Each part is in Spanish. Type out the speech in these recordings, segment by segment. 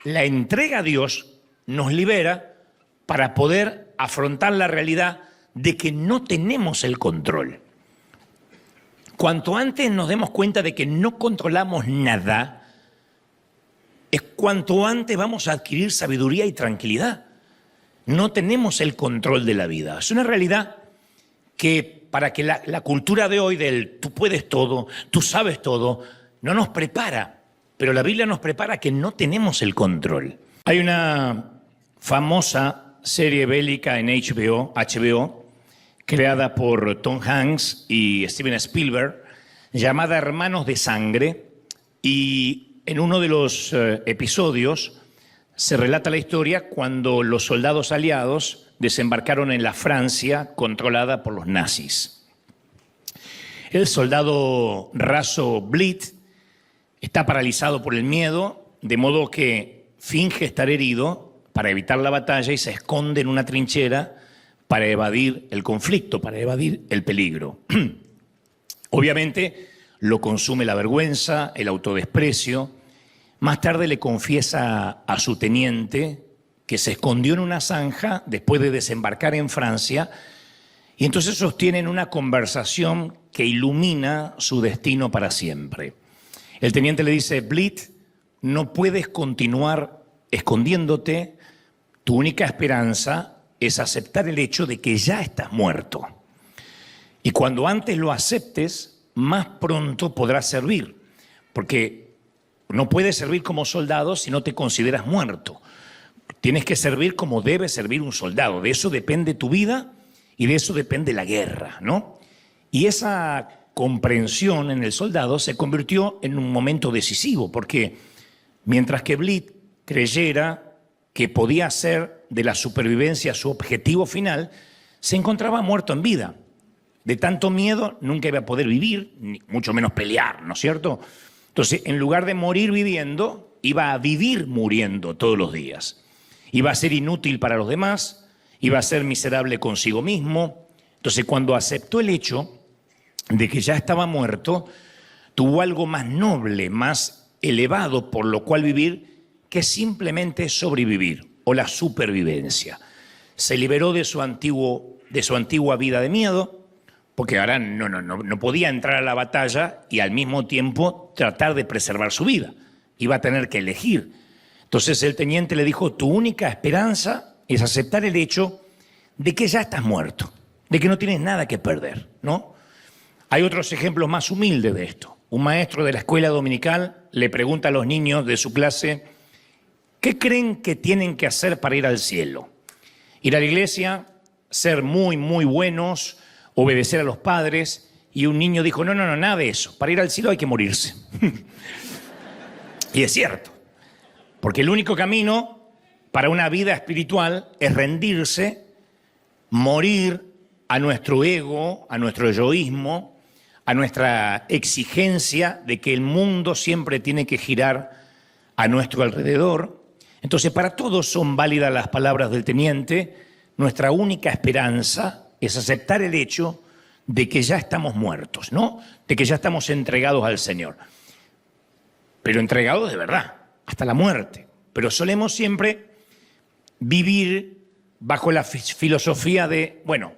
la entrega a Dios nos libera para poder afrontar la realidad de que no tenemos el control. Cuanto antes nos demos cuenta de que no controlamos nada, es cuanto antes vamos a adquirir sabiduría y tranquilidad. No tenemos el control de la vida. Es una realidad que para que la cultura de hoy del tú puedes todo, tú sabes todo, no nos prepara. Pero la Biblia nos prepara que no tenemos el control. Hay una famosa serie bélica en HBO, creada por Tom Hanks y Steven Spielberg, llamada Hermanos de Sangre, y en uno de los episodios se relata la historia cuando los soldados aliados desembarcaron en la Francia controlada por los nazis. El soldado raso Blitz está paralizado por el miedo, de modo que finge estar herido para evitar la batalla y se esconde en una trinchera para evadir el conflicto, para evadir el peligro. Obviamente lo consume la vergüenza, el autodesprecio. Más tarde le confiesa a su teniente que se escondió en una zanja después de desembarcar en Francia, y entonces sostienen una conversación que ilumina su destino para siempre. El teniente le dice: Blitz, no puedes continuar escondiéndote, tu única esperanza es aceptar el hecho de que ya estás muerto. Y cuando antes lo aceptes, más pronto podrás servir, porque no puedes servir como soldado si no te consideras muerto. Tienes que servir como debe servir un soldado. De eso depende tu vida y de eso depende la guerra, ¿no? Y esa comprensión en el soldado se convirtió en un momento decisivo, porque mientras que Blitz creyera que podía hacer de la supervivencia su objetivo final, se encontraba muerto en vida. De tanto miedo nunca iba a poder vivir, ni mucho menos pelear, ¿no es cierto? Entonces, en lugar de morir viviendo, iba a vivir muriendo todos los días. Iba a ser inútil para los demás, iba a ser miserable consigo mismo. Entonces, cuando aceptó el hecho de que ya estaba muerto, tuvo algo más noble, más elevado por lo cual vivir, que simplemente sobrevivir o la supervivencia. Se liberó de su antigua vida de miedo, porque ahora no podía entrar a la batalla y al mismo tiempo tratar de preservar su vida. Iba a tener que elegir. Entonces el teniente le dijo: tu única esperanza es aceptar el hecho de que ya estás muerto, de que no tienes nada que perder, ¿no? Hay otros ejemplos más humildes de esto. Un maestro de la escuela dominical le pregunta a los niños de su clase: ¿qué creen que tienen que hacer para ir al cielo? Ir a la iglesia, ser muy, muy buenos, obedecer a los padres. Y un niño dijo: no, nada de eso. Para ir al cielo hay que morirse. Y es cierto, porque el único camino para una vida espiritual es rendirse, morir a nuestro ego, a nuestro egoísmo, a nuestra exigencia de que el mundo siempre tiene que girar a nuestro alrededor. Entonces, para todos son válidas las palabras del teniente. Nuestra única esperanza es aceptar el hecho de que ya estamos muertos, ¿no? De que ya estamos entregados al Señor. Pero entregados de verdad, hasta la muerte. Pero solemos siempre vivir bajo la filosofía de, bueno,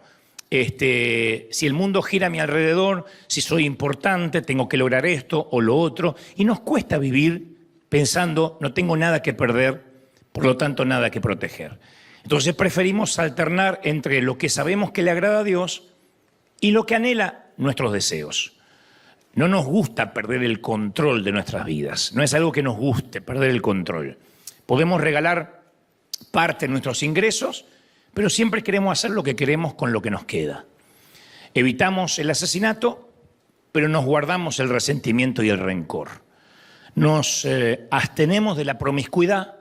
si el mundo gira a mi alrededor, si soy importante, tengo que lograr esto o lo otro. Y nos cuesta vivir pensando: no tengo nada que perder, por lo tanto nada que proteger. Entonces preferimos alternar entre lo que sabemos que le agrada a Dios y lo que anhela nuestros deseos. No nos gusta perder el control de nuestras vidas. No es algo que nos guste, perder el control. Podemos regalar parte de nuestros ingresos, pero siempre queremos hacer lo que queremos con lo que nos queda. Evitamos el asesinato, pero nos guardamos el resentimiento y el rencor. Nos abstenemos de la promiscuidad,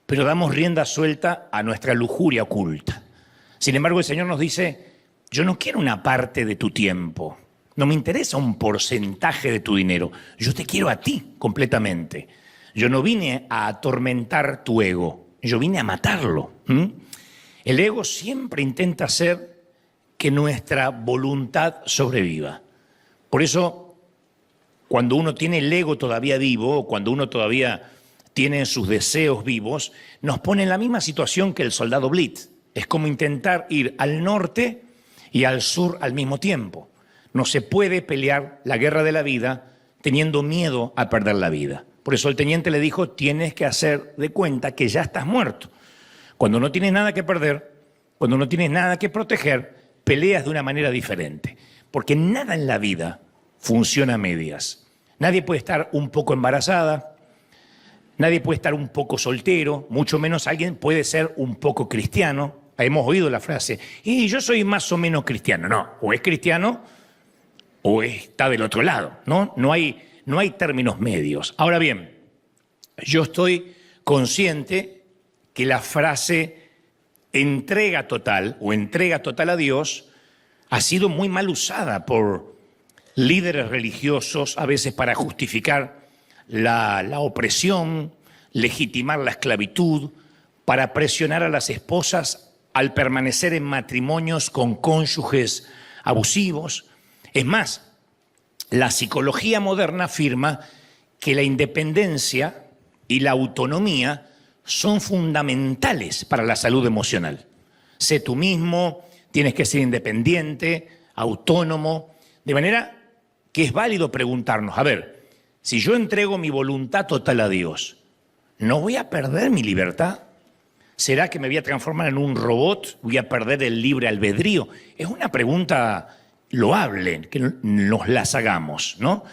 pero damos rienda suelta a nuestra lujuria oculta. Sin embargo, el Señor nos dice: yo no quiero una parte de tu tiempo, no me interesa un porcentaje de tu dinero, yo te quiero a ti completamente. Yo no vine a atormentar tu ego, yo vine a matarlo. El ego siempre intenta hacer que nuestra voluntad sobreviva. Por eso, cuando uno tiene el ego todavía vivo, o cuando uno todavía tienen sus deseos vivos, nos pone en la misma situación que el soldado Blitz. Es como intentar ir al norte y al sur al mismo tiempo. No se puede pelear la guerra de la vida teniendo miedo a perder la vida. Por eso el teniente le dijo, tienes que hacer de cuenta que ya estás muerto. Cuando no tienes nada que perder, cuando no tienes nada que proteger, peleas de una manera diferente. Porque nada en la vida funciona a medias. Nadie puede estar un poco embarazada, nadie puede estar un poco soltero, mucho menos alguien puede ser un poco cristiano. Hemos oído la frase, y yo soy más o menos cristiano. No, o es cristiano o está del otro lado, ¿no? No hay términos medios. Ahora bien, yo estoy consciente que la frase entrega total o entrega total a Dios ha sido muy mal usada por líderes religiosos, a veces para justificar la opresión, legitimar la esclavitud, para presionar a las esposas al permanecer en matrimonios con cónyuges abusivos. Es más, la psicología moderna afirma que la independencia y la autonomía son fundamentales para la salud emocional. Sé tú mismo, tienes que ser independiente, autónomo, de manera que es válido preguntarnos, a ver, si yo entrego mi voluntad total a Dios, ¿no voy a perder mi libertad? ¿Será que me voy a transformar en un robot? ¿Voy a perder el libre albedrío? Es una pregunta loable que nos las hagamos, ¿no?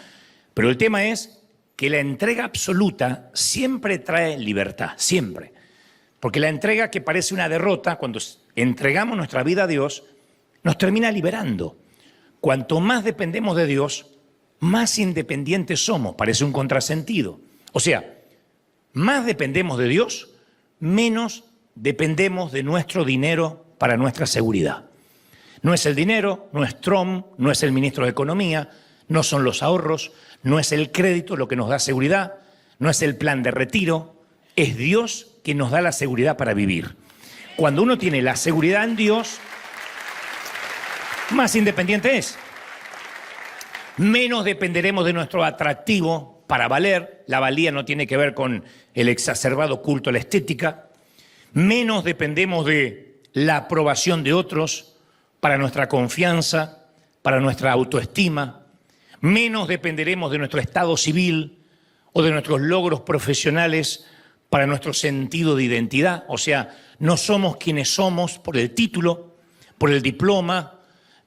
Pero el tema es que la entrega absoluta siempre trae libertad, siempre. Porque la entrega que parece una derrota, cuando entregamos nuestra vida a Dios, nos termina liberando. Cuanto más dependemos de Dios, más independientes somos. Parece un contrasentido. O sea, más dependemos de Dios, menos dependemos de nuestro dinero para nuestra seguridad. No es el dinero, no es Trump, no es el ministro de Economía, no son los ahorros, no es el crédito lo que nos da seguridad, no es el plan de retiro, es Dios que nos da la seguridad para vivir. Cuando uno tiene la seguridad en Dios, más independiente es. Menos dependeremos de nuestro atractivo para valer. La valía no tiene que ver con el exacerbado culto a la estética. Menos dependemos de la aprobación de otros para nuestra confianza, para nuestra autoestima. Menos dependeremos de nuestro estado civil o de nuestros logros profesionales para nuestro sentido de identidad. O sea, no somos quienes somos por el título, por el diploma,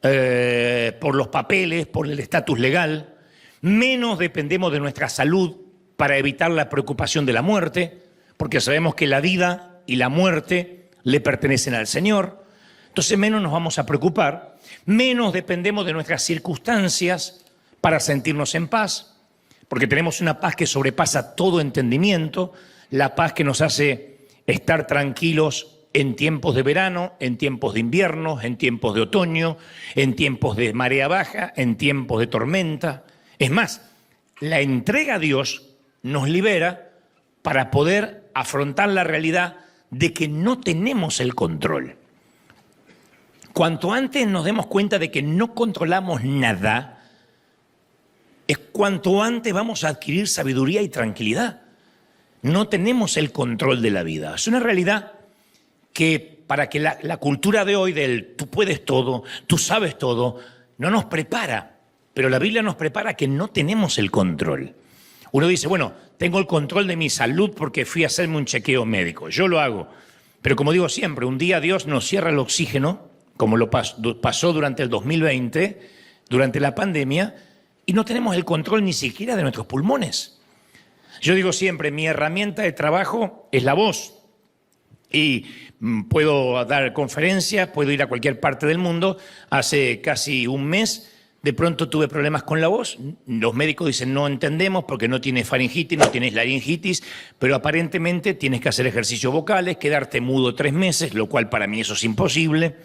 por los papeles, por el estatus legal. Menos dependemos de nuestra salud para evitar la preocupación de la muerte, porque sabemos que la vida y la muerte le pertenecen al Señor. Entonces menos nos vamos a preocupar, menos dependemos de nuestras circunstancias para sentirnos en paz, porque tenemos una paz que sobrepasa todo entendimiento, la paz que nos hace estar tranquilos en tiempos de verano, en tiempos de invierno, en tiempos de otoño, en tiempos de marea baja, en tiempos de tormenta. Es más, la entrega a Dios nos libera para poder afrontar la realidad de que no tenemos el control. Cuanto antes nos demos cuenta de que no controlamos nada, es cuanto antes vamos a adquirir sabiduría y tranquilidad. No tenemos el control de la vida. Es una realidad que para que la cultura de hoy del tú puedes todo, tú sabes todo, no nos prepara. Pero la Biblia nos prepara que no tenemos el control. Uno dice, bueno, tengo el control de mi salud porque fui a hacerme un chequeo médico. Yo lo hago. Pero como digo siempre, un día Dios nos cierra el oxígeno, como lo pasó durante el 2020, durante la pandemia, y no tenemos el control ni siquiera de nuestros pulmones. Yo digo siempre, mi herramienta de trabajo es la voz. Y puedo dar conferencias, puedo ir a cualquier parte del mundo. Hace casi un mes, de pronto tuve problemas con la voz. Los médicos dicen, no entendemos porque no tienes faringitis, no tienes laringitis, pero aparentemente tienes que hacer ejercicios vocales, quedarte mudo 3 meses, lo cual para mí eso es imposible.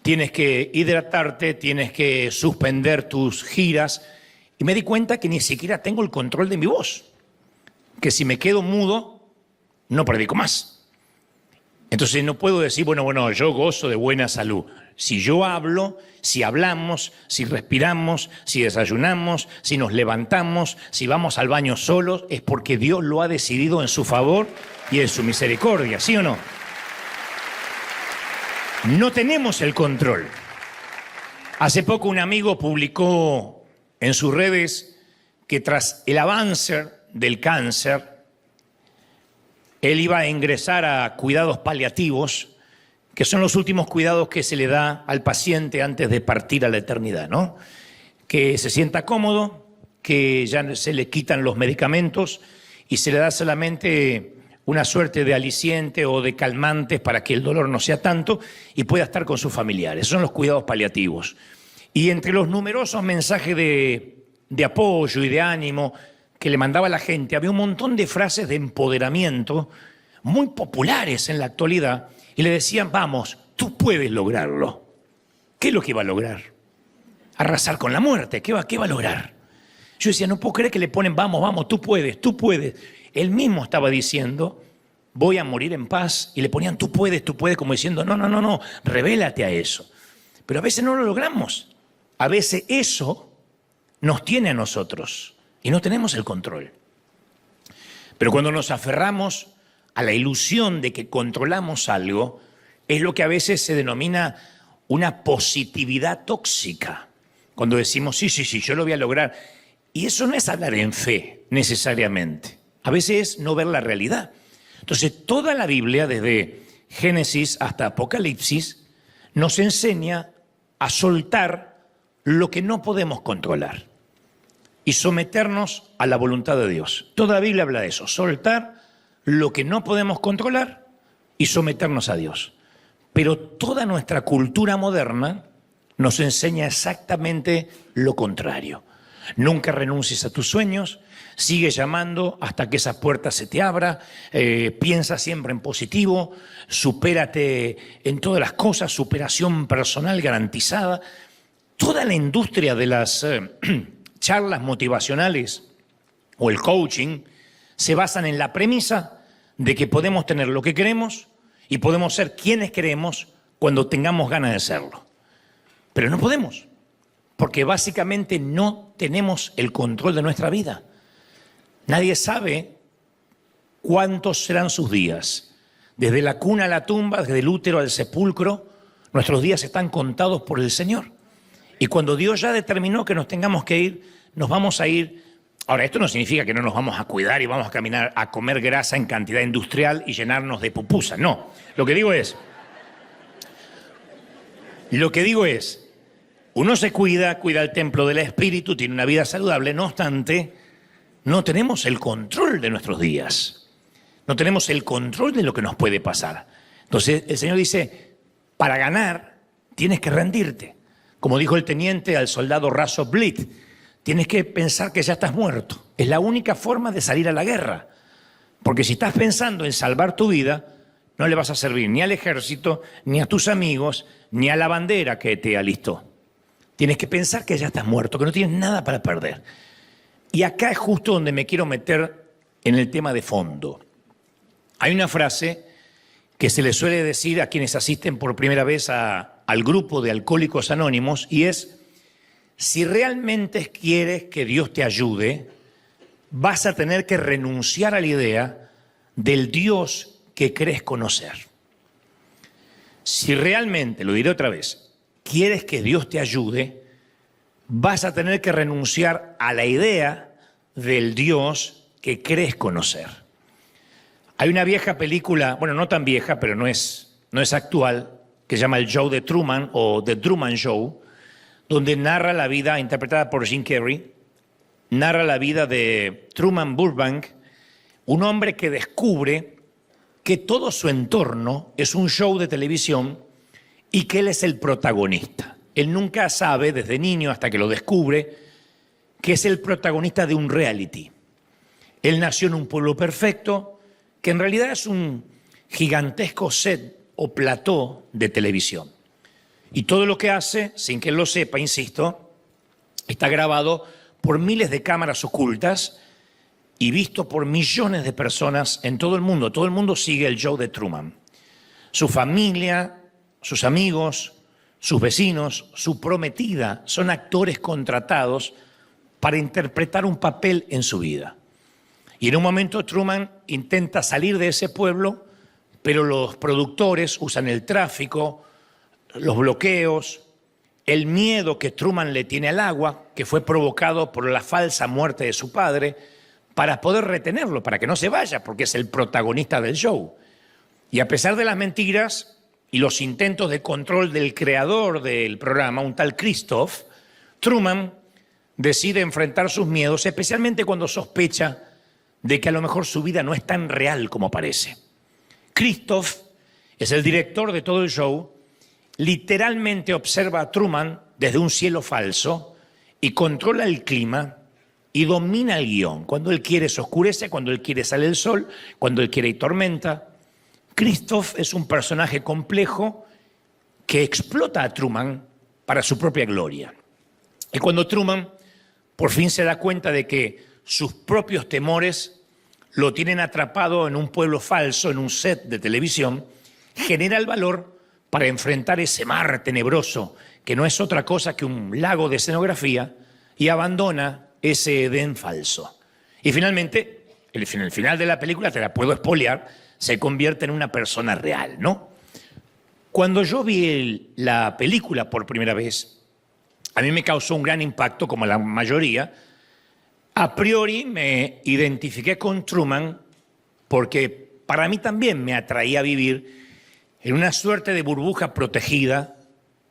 Tienes que hidratarte, tienes que suspender tus giras. Y me di cuenta que ni siquiera tengo el control de mi voz. Que si me quedo mudo, no predico más. Entonces no puedo decir, bueno, yo gozo de buena salud. Si yo hablo, si hablamos, si respiramos, si desayunamos, si nos levantamos, si vamos al baño solos, es porque Dios lo ha decidido en su favor y en su misericordia, ¿sí o no? No tenemos el control. Hace poco un amigo publicó en sus redes que tras el avance del cáncer, él iba a ingresar a cuidados paliativos, que son los últimos cuidados que se le da al paciente antes de partir a la eternidad, ¿no? Que se sienta cómodo, que ya se le quitan los medicamentos y se le da solamente una suerte de aliciente o de calmantes para que el dolor no sea tanto y pueda estar con sus familiares. Esos son los cuidados paliativos. Y entre los numerosos mensajes de apoyo y de ánimo que le mandaba la gente, había un montón de frases de empoderamiento muy populares en la actualidad y le decían, vamos, tú puedes lograrlo. ¿Qué es lo que iba a lograr? Arrasar con la muerte. ¿Qué va a lograr? Yo decía, no puedo creer que le ponen, vamos, tú puedes, tú puedes. Él mismo estaba diciendo, voy a morir en paz, y le ponían, tú puedes, como diciendo, no, revélate a eso. Pero a veces no lo logramos. A veces eso nos tiene a nosotros y no tenemos el control. Pero cuando nos aferramos a la ilusión de que controlamos algo, es lo que a veces se denomina una positividad tóxica. Cuando decimos, sí, yo lo voy a lograr. Y eso no es hablar en fe, necesariamente. A veces es no ver la realidad. Entonces, toda la Biblia, desde Génesis hasta Apocalipsis, nos enseña a soltar lo que no podemos controlar y someternos a la voluntad de Dios. Toda la Biblia habla de eso, soltar lo que no podemos controlar y someternos a Dios. Pero toda nuestra cultura moderna nos enseña exactamente lo contrario. Nunca renuncies a tus sueños, sigue llamando hasta que esa puerta se te abra, piensa siempre en positivo, supérate en todas las cosas, superación personal garantizada. Toda la industria de las charlas motivacionales o el coaching se basan en la premisa de que podemos tener lo que queremos y podemos ser quienes queremos cuando tengamos ganas de serlo. Pero no podemos, porque básicamente no tenemos el control de nuestra vida. Nadie sabe cuántos serán sus días. Desde la cuna a la tumba, desde el útero al sepulcro, nuestros días están contados por el Señor. Y cuando Dios ya determinó que nos tengamos que ir, nos vamos a ir. Ahora, esto no significa que no nos vamos a cuidar y vamos a caminar a comer grasa en cantidad industrial y llenarnos de pupusa. No, lo que digo es, uno se cuida el templo del espíritu, tiene una vida saludable, no obstante, no tenemos el control de nuestros días. No tenemos el control de lo que nos puede pasar. Entonces, el Señor dice, para ganar, tienes que rendirte. Como dijo el teniente al soldado Raso Blit, tienes que pensar que ya estás muerto. Es la única forma de salir a la guerra. Porque si estás pensando en salvar tu vida, no le vas a servir ni al ejército, ni a tus amigos, ni a la bandera que te alistó. Tienes que pensar que ya estás muerto, que no tienes nada para perder. Y acá es justo donde me quiero meter en el tema de fondo. Hay una frase que se le suele decir a quienes asisten por primera vez al grupo de Alcohólicos Anónimos y es, si realmente quieres que Dios te ayude, vas a tener que renunciar a la idea del Dios que crees conocer. Si realmente, lo diré otra vez, quieres que Dios te ayude, vas a tener que renunciar a la idea del Dios que crees conocer. Hay una vieja película, bueno, no tan vieja, pero no es actual, que se llama El Show de Truman o The Truman Show, donde narra la vida, interpretada por Jim Carrey, narra la vida de Truman Burbank, un hombre que descubre que todo su entorno es un show de televisión y que él es el protagonista. Él nunca sabe, desde niño hasta que lo descubre, que es el protagonista de un reality. Él nació en un pueblo perfecto, que en realidad es un gigantesco set o plató de televisión. Y todo lo que hace, sin que él lo sepa, insisto, está grabado por miles de cámaras ocultas y visto por millones de personas en todo el mundo. Todo el mundo sigue el show de Truman. Su familia, sus amigos, sus vecinos, su prometida, son actores contratados para interpretar un papel en su vida. Y en un momento Truman intenta salir de ese pueblo, pero los productores usan el tráfico, los bloqueos, el miedo que Truman le tiene al agua, que fue provocado por la falsa muerte de su padre, para poder retenerlo, para que no se vaya, porque es el protagonista del show. Y a pesar de las mentiras y los intentos de control del creador del programa, un tal Christoph, Truman decide enfrentar sus miedos, especialmente cuando sospecha de que a lo mejor su vida no es tan real como parece. Christoph es el director de todo el show, literalmente observa a Truman desde un cielo falso y controla el clima y domina el guión. Cuando él quiere se oscurece, cuando él quiere sale el sol, cuando él quiere hay tormenta. Christoph es un personaje complejo que explota a Truman para su propia gloria. Y cuando Truman por fin se da cuenta de que sus propios temores lo tienen atrapado en un pueblo falso, en un set de televisión, genera el valor para enfrentar ese mar tenebroso que no es otra cosa que un lago de escenografía y abandona ese Edén falso. Y finalmente, el final de la película, te la puedo espolear, se convierte en una persona real, ¿no? Cuando yo vi la película por primera vez, a mí me causó un gran impacto, como la mayoría. A priori me identifiqué con Truman porque para mí también me atraía vivir en una suerte de burbuja protegida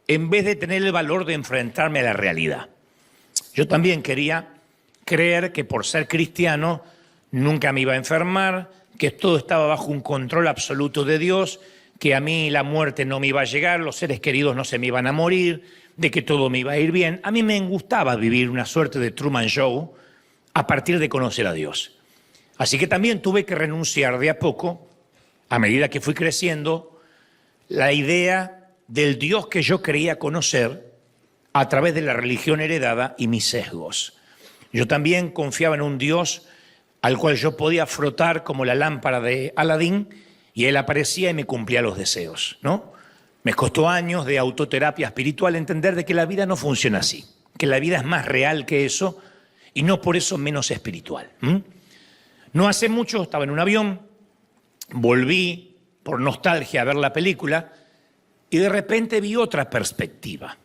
en vez de tener el valor de enfrentarme a la realidad. Yo también quería creer que por ser cristiano nunca me iba a enfermar, que todo estaba bajo un control absoluto de Dios, que a mí la muerte no me iba a llegar, los seres queridos no se me iban a morir, de que todo me iba a ir bien. A mí me gustaba vivir una suerte de Truman Show a partir de conocer a Dios. Así que también tuve que renunciar de a poco, a medida que fui creciendo, la idea del Dios que yo creía conocer a través de la religión heredada y mis sesgos. Yo también confiaba en un Dios al cual yo podía frotar como la lámpara de Aladín y él aparecía y me cumplía los deseos, ¿no? Me costó años de autoterapia espiritual entender de que la vida no funciona así, que la vida es más real que eso y no por eso menos espiritual. No hace mucho estaba en un avión, volví por nostalgia a ver la película y de repente vi otra perspectiva.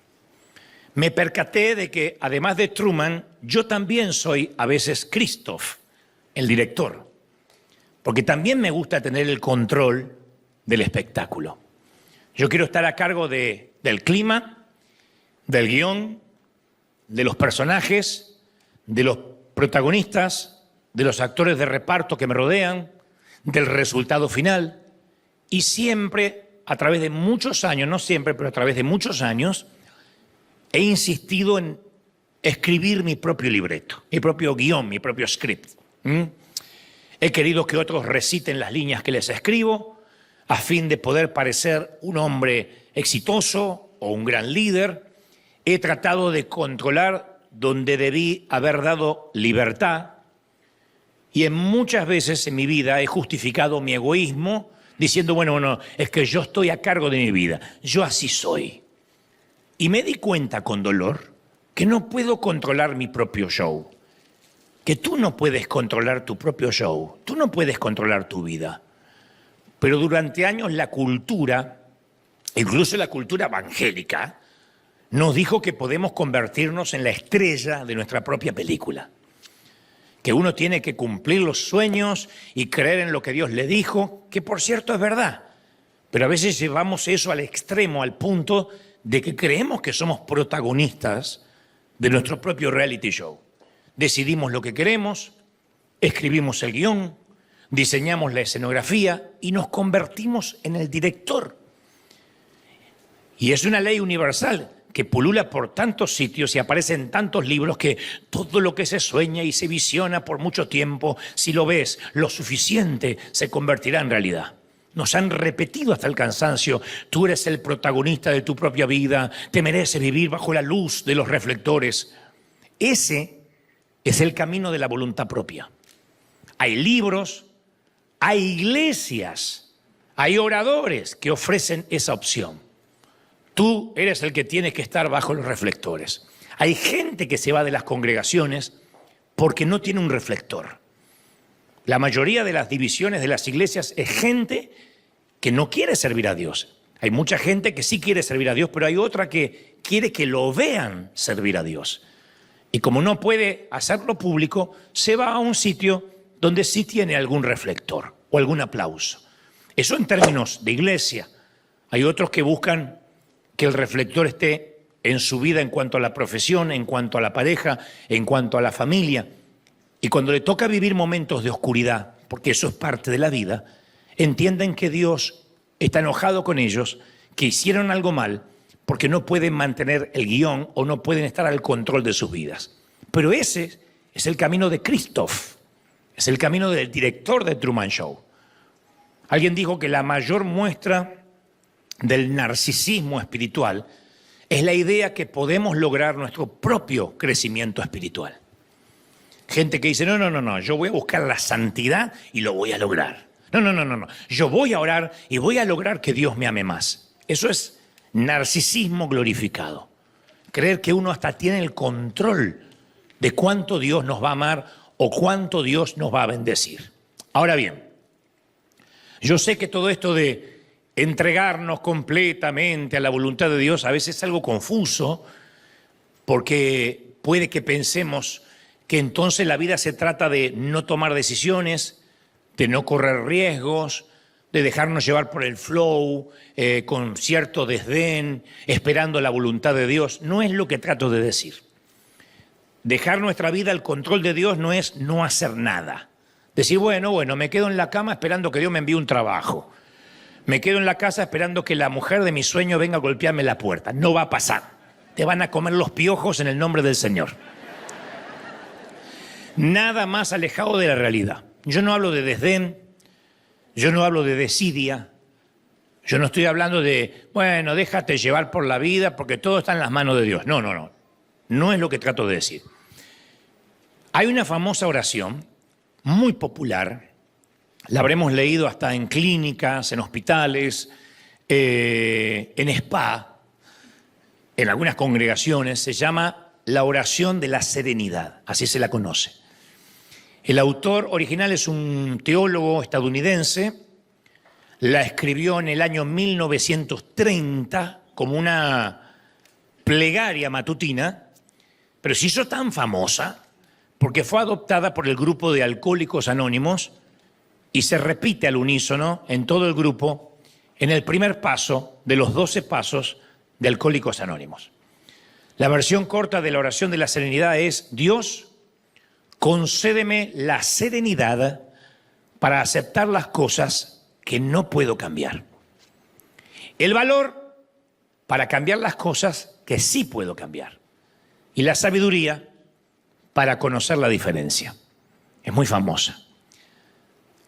Me percaté de que además de Truman, yo también soy a veces Christoph, el director, porque también me gusta tener el control del espectáculo. Yo quiero estar a cargo del clima, del guión, de los personajes, de los protagonistas, de los actores de reparto que me rodean, del resultado final. Y siempre, a través de muchos años, no siempre, pero a través de muchos años, he insistido en escribir mi propio libreto, mi propio guión, mi propio script. He querido que otros reciten las líneas que les escribo a fin de poder parecer un hombre exitoso o un gran líder. He tratado de controlar donde debí haber dado libertad y en muchas veces en mi vida he justificado mi egoísmo diciendo, bueno, es que yo estoy a cargo de mi vida, yo así soy. Y me di cuenta con dolor que no puedo controlar mi propio show, que tú no puedes controlar tu propio show, tú no puedes controlar tu vida. Pero durante años la cultura, incluso la cultura evangélica, nos dijo que podemos convertirnos en la estrella de nuestra propia película. Que uno tiene que cumplir los sueños y creer en lo que Dios le dijo, que por cierto es verdad. Pero a veces llevamos eso al extremo, al punto de que creemos que somos protagonistas de nuestro propio reality show. Decidimos lo que queremos, escribimos el guión, diseñamos la escenografía y nos convertimos en el director. Y es una ley universal que pulula por tantos sitios y aparece en tantos libros que todo lo que se sueña y se visiona por mucho tiempo, si lo ves lo suficiente, se convertirá en realidad. Nos han repetido hasta el cansancio, tú eres el protagonista de tu propia vida, te mereces vivir bajo la luz de los reflectores. Ese es el camino de la voluntad propia. Hay libros, hay iglesias, Hay oradores que ofrecen esa opción. Tú eres el que tienes que estar bajo los reflectores. Hay gente que se va de las congregaciones porque no tiene un reflector. La mayoría de las divisiones de las iglesias es gente que no quiere servir a Dios. Hay mucha gente que sí quiere servir a Dios, pero hay otra que quiere que lo vean servir a Dios. Y como no puede hacerlo público, se va a un sitio donde sí tiene algún reflector o algún aplauso. Eso en términos de iglesia. Hay otros que buscan que el reflector esté en su vida en cuanto a la profesión, en cuanto a la pareja, en cuanto a la familia. Y cuando le toca vivir momentos de oscuridad, porque eso es parte de la vida, entienden que Dios está enojado con ellos, que hicieron algo mal, porque no pueden mantener el guión o no pueden estar al control de sus vidas. Pero ese es el camino de Christoph, es el camino del director de Truman Show. Alguien dijo que la mayor muestra del narcisismo espiritual es la idea que podemos lograr nuestro propio crecimiento espiritual. Gente que dice, no, yo voy a buscar la santidad y lo voy a lograr. No, yo voy a orar y voy a lograr que Dios me ame más. Eso es narcisismo glorificado. Creer que uno hasta tiene el control de cuánto Dios nos va a amar o cuánto Dios nos va a bendecir. Ahora bien, yo sé que todo esto de entregarnos completamente a la voluntad de Dios a veces es algo confuso, porque puede que pensemos que entonces la vida se trata de no tomar decisiones, de no correr riesgos, de dejarnos llevar por el flow, con cierto desdén, esperando la voluntad de Dios. No es lo que trato de decir. Dejar nuestra vida al control de Dios no es no hacer nada. Decir, bueno, me quedo en la cama esperando que Dios me envíe un trabajo. Me quedo en la casa esperando que la mujer de mi sueño venga a golpearme la puerta. No va a pasar. Te van a comer los piojos en el nombre del Señor. Nada más alejado de la realidad. Yo no hablo de desdén, yo no hablo de desidia, yo no estoy hablando de, bueno, déjate llevar por la vida porque todo está en las manos de Dios. No. No es lo que trato de decir. Hay una famosa oración muy popular, la habremos leído hasta en clínicas, en hospitales, en spa, en algunas congregaciones, se llama la oración de la serenidad, así se la conoce. El autor original es un teólogo estadounidense, la escribió en el año 1930 como una plegaria matutina, pero se hizo tan famosa porque fue adoptada por el grupo de Alcohólicos Anónimos y se repite al unísono en todo el grupo en el primer paso de los 12 pasos de Alcohólicos Anónimos. La versión corta de la oración de la serenidad es: Dios, concédeme la serenidad para aceptar las cosas que no puedo cambiar. El valor para cambiar las cosas que sí puedo cambiar. Y la sabiduría para conocer la diferencia. Es muy famosa.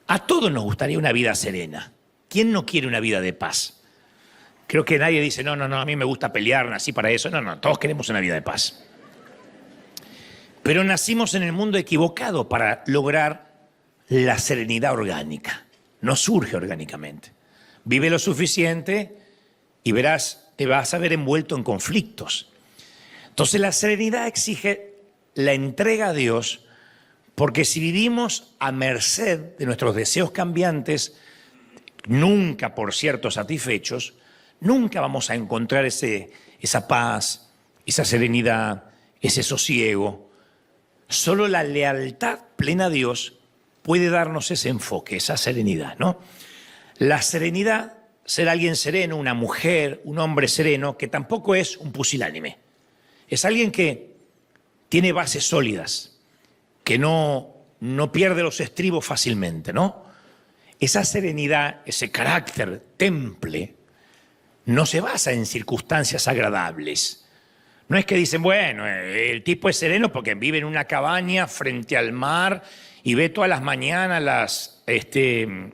A todos nos gustaría una vida serena. ¿Quién no quiere una vida de paz? Creo que nadie dice, no, a mí me gusta pelear, nací para eso. No, todos queremos una vida de paz. Pero nacimos en el mundo equivocado para lograr la serenidad orgánica. No surge orgánicamente. Vive lo suficiente y verás, te vas a ver envuelto en conflictos. Entonces la serenidad exige la entrega a Dios, porque si vivimos a merced de nuestros deseos cambiantes, nunca, por cierto, satisfechos, nunca vamos a encontrar esa paz, esa serenidad, ese sosiego. Solo la lealtad plena a Dios puede darnos ese enfoque, esa serenidad, ¿no? La serenidad, ser alguien sereno, una mujer, un hombre sereno, que tampoco es un pusilánime. Es alguien que tiene bases sólidas, que no pierde los estribos fácilmente, ¿no? Esa serenidad, ese carácter temple, no se basa en circunstancias agradables. No es que dicen, bueno, el tipo es sereno porque vive en una cabaña frente al mar y ve todas las mañanas las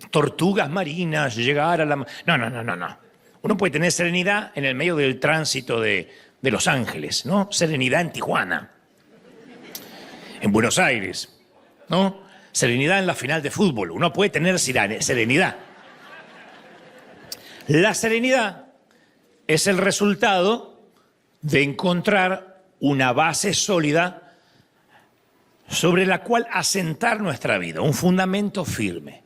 tortugas marinas llegar a la... No. Uno puede tener serenidad en el medio del tránsito de Los Ángeles, ¿no? Serenidad en Tijuana, en Buenos Aires, ¿no? Serenidad en la final de fútbol. Uno puede tener serenidad. La serenidad es el resultado de encontrar una base sólida sobre la cual asentar nuestra vida, un fundamento firme.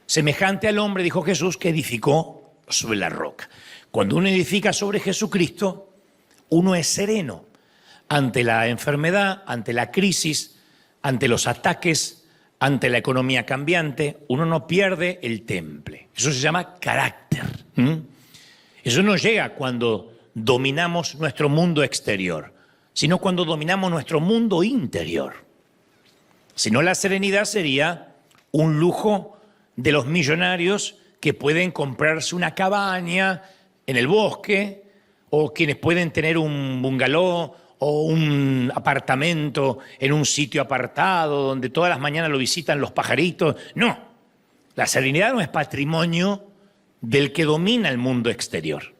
Semejante al hombre, dijo Jesús, que edificó sobre la roca. Cuando uno edifica sobre Jesucristo, uno es sereno ante la enfermedad, ante la crisis, ante los ataques, ante la economía cambiante. Uno no pierde el temple. Eso se llama carácter. Eso no llega cuando dominamos nuestro mundo exterior, sino cuando dominamos nuestro mundo interior. Si no, la serenidad sería un lujo de los millonarios que pueden comprarse una cabaña en el bosque, o quienes pueden tener un bungalow o un apartamento en un sitio apartado donde todas las mañanas lo visitan los pajaritos. No, la serenidad no es patrimonio del que domina el mundo exterior.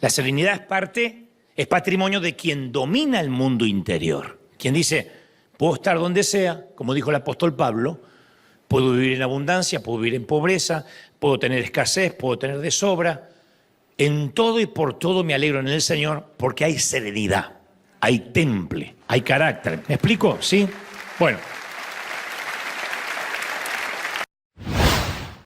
La serenidad es patrimonio de quien domina el mundo interior. Quien dice, puedo estar donde sea, como dijo el apóstol Pablo, puedo vivir en abundancia, puedo vivir en pobreza, puedo tener escasez, puedo tener de sobra. En todo y por todo me alegro en el Señor porque hay serenidad, hay temple, hay carácter. ¿Me explico? ¿Sí? Bueno.